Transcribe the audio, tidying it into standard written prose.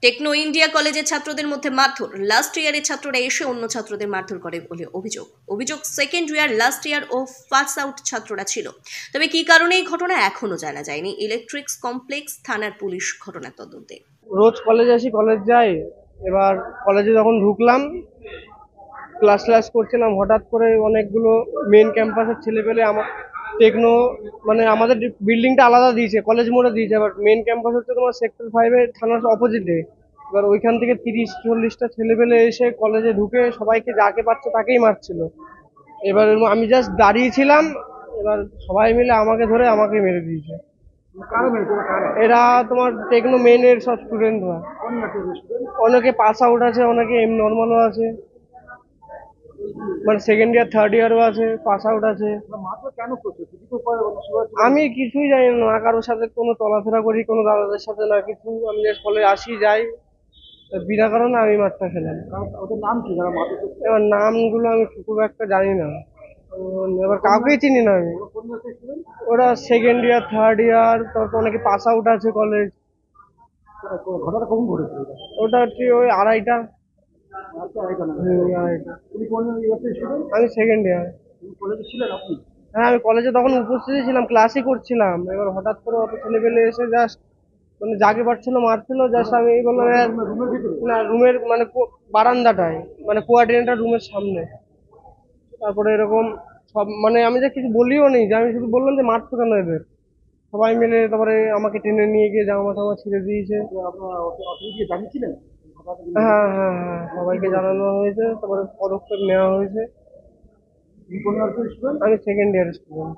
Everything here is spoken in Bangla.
টেকনো ইন্ডিয়া কলেজের ছাত্রদের মধ্যে মারধর। লাস্ট ইয়ারের ছাত্ররা এসে অন্য ছাত্রদের মারধর করে বলে অভিযোগ সেকেন্ড ইয়ার, লাস্ট ইয়ার ও ফার্স্ট আউট ছাত্ররা ছিল। তবে কি কারণে এই ঘটনা এখনো জানা যায়নি। ইলেকট্রিক্স কমপ্লেক্স থানার পুলিশ ঘটনার তদন্তে। রোজ কলেজে আসি, কলেজ যাই। এবার কলেজে যখন ঢুকলাম, ক্লাস করছিলাম, হঠাৎ করে অনেকগুলো মেন ক্যাম্পাসের ছেলেপেলে আমার টেকনো মানে আমাদের বিল্ডিংটা আলাদা দিয়েছে, কলেজ মোড়ে দিয়েছে। এবার মেন ক্যাম্পাস হচ্ছে তোমার সেক্টর 5-এ থানার অপোজিটে। এবার ওইখান থেকে 30-40টা ছেলেপেলে এসে কলেজে ঢুকে সবাইকে যাকে পাচ্ছে তাকেই মারছিল। এবার আমি জাস্ট দাঁড়িয়েছিলাম, এবার সবাই মিলে আমাকে ধরে আমাকে মেরে দিয়েছে। এরা তোমার টেকনো মেনের সব স্টুডেন্টরা। অনেকে পাস আউট আছে, অনেকে এম নর্মালও আছে, মানে সেকেন্ড ইয়ার থার্ড ইয়ারও আছে, পাস আউট আছে। আমি কিছুই জানি না, কারোর সাথে কোনো চলাফেরা করি কোনো দাদাদের সাথে না কিছু। আমি জাস্ট কলেজ আসি যাই, বিনা কারণে আমি মারটা খেলাম। এবার নামগুলো আমি খুব একটা জানি না, এবার কাউকেই চিনি না আমি। ওরা সেকেন্ড ইয়ার থার্ড ইয়ার, তারপর অনেকে পাস আউট আছে কলেজ। ওটা হচ্ছে ওই 2:30টা। আমি সেকেন্ড ইয়ার। হ্যাঁ, আমি কলেজে তখন উপস্থিত ছিলাম, ক্লাসই করছিলাম। এবার হঠাৎ করে অত ছেলেপেলে এসে জাস্ট মানে যাকে পারছিল মারছিল। জাস্ট আমি এই বললাম না, রুমের মানে বারান্দাটায়, মানে কোয়ার্ডিনেটর রুমের সামনে। তারপরে এরকম সব মানে আমি যে কিছু বলিও নি, যে আমি শুধু বললাম যে মারছো কেন এদের। সবাই মিলে তারপরে আমাকে টেনে নিয়ে গিয়ে জামা টামা ছিঁড়ে দিয়েছে। হ্যাঁ হ্যাঁ হ্যাঁ, সবাইকে জানানো হয়েছে, তারপরে পদক্ষেপ নেওয়া হয়েছে। আমি সেকেন্ড ইয়ার স্টুডেন্ট।